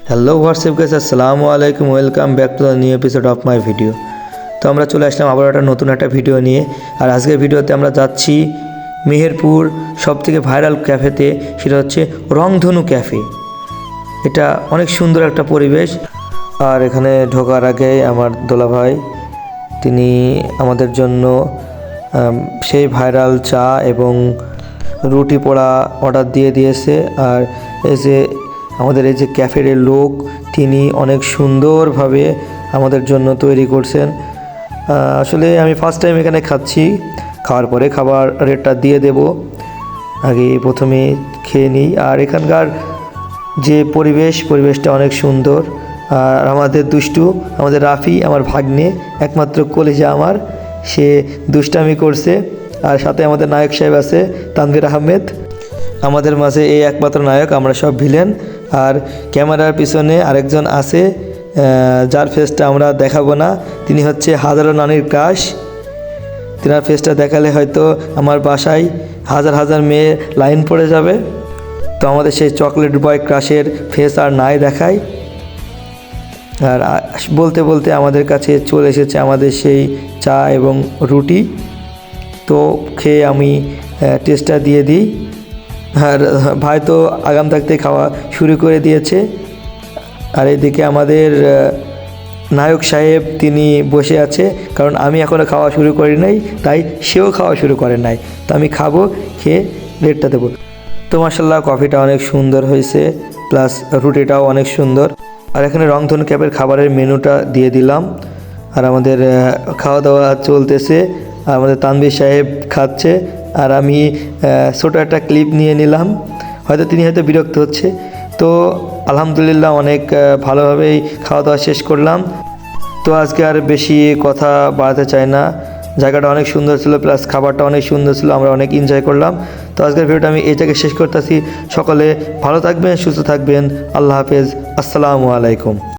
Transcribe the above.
Hello WhatsApp guys, আসসালামু আলাইকুম। Welcome back to the new episode of my video. তো আমরা চলে আসলাম আবার নতুন একটা ভিডিও নিয়ে। আর আজকের ভিডিওতে আমরা যাচ্ছি মেহেরপুর সবথেকে ভাইরাল ক্যাফেতে, সেটা হচ্ছে রংধনু ক্যাফে। এটা অনেক সুন্দর একটা পরিবেশ। আর এখানে ঢোকার আগে আমার দোলাভাই তিনি আমাদের জন্য সেই ভাইরাল চা এবং রুটি পোড়া অর্ডার দিয়ে দিয়েছে। আর এই যে আমাদের এই যে ক্যাফের লোক, তিনি অনেক সুন্দরভাবে আমাদের জন্য তৈরি করছেন। আসলে আমি ফার্স্ট টাইম এখানে খাচ্ছি, খাওয়ার পরে খাবার রেটটা দিয়ে দেব। আগে প্রথমে খেয়ে নিই। আর এখানকার যে পরিবেশটা অনেক সুন্দর। আর আমাদের দুষ্টু, আমাদের রাফি, আমার ভাগ্নে, একমাত্র কলিজা আমার, সে দুষ্টামি করছে। আর সাথে আমাদের নায়ক সাহেব আছে, তানভীর আহমেদ। আমাদের মাঝে এই একমাত্র নায়ক, আমরা সব ভিলেন। আর ক্যামেরার পিছনে আরেকজন আছে, যার ফেসটা আমরা দেখাবো না। তিনি হচ্ছে হাজারো নানির ক্রাশ। তিনার ফেসটা দেখালে হয়তো আমার বাসায় হাজার হাজার মেয়ে লাইন পড়ে যাবে। তো আমাদের সেই চকলেট বয় ক্রাশের ফেস আর নাই দেখায়। আর বলতে বলতে আমাদের কাছে চলে এসেছে আমাদের সেই চা এবং রুটি। তো খেয়ে আমি টেস্টটা দিয়ে দিই। আর ভাই তো আগাম থাকতে খাওয়া শুরু করে দিয়েছে। আর এদিকে আমাদের নায়ক সাহেব তিনি বসে আছে, কারণ আমি এখনও খাওয়া শুরু করি নাই, তাই সেও খাওয়া শুরু করে নাই। তো আমি খাবো, খেয়ে রেটটা দেবো। তো মাশাআল্লাহ কফিটা অনেক সুন্দর হয়েছে, প্লাস রুটিটাও অনেক সুন্দর। আর এখানে রংধনু ক্যাফের খাবারের মেনুটা দিয়ে দিলাম। আর আমাদের খাওয়া দাওয়া চলতেছে। আর আমাদের তানভীর সাহেব খাচ্ছে, আর আমি ছোটো একটা ক্লিপ নিয়ে নিলাম। হয়তো তিনি বিরক্ত হচ্ছে। তো আলহামদুলিল্লাহ অনেক ভালোভাবেই খাওয়া দাওয়া শেষ করলাম। তো আজকে আর বেশি কথা বাড়াতে চাই না। জায়গাটা অনেক সুন্দর ছিল, প্লাস খাবারটা অনেক সুন্দর ছিল, আমরা অনেক এনজয় করলাম। তো আজকের ভিডিওটা আমি এই জায়গায় শেষ করতেছি। সকলে ভালো থাকবেন, সুস্থ থাকবেন। আল্লাহ হাফেজ, আসসালামু আলাইকুম।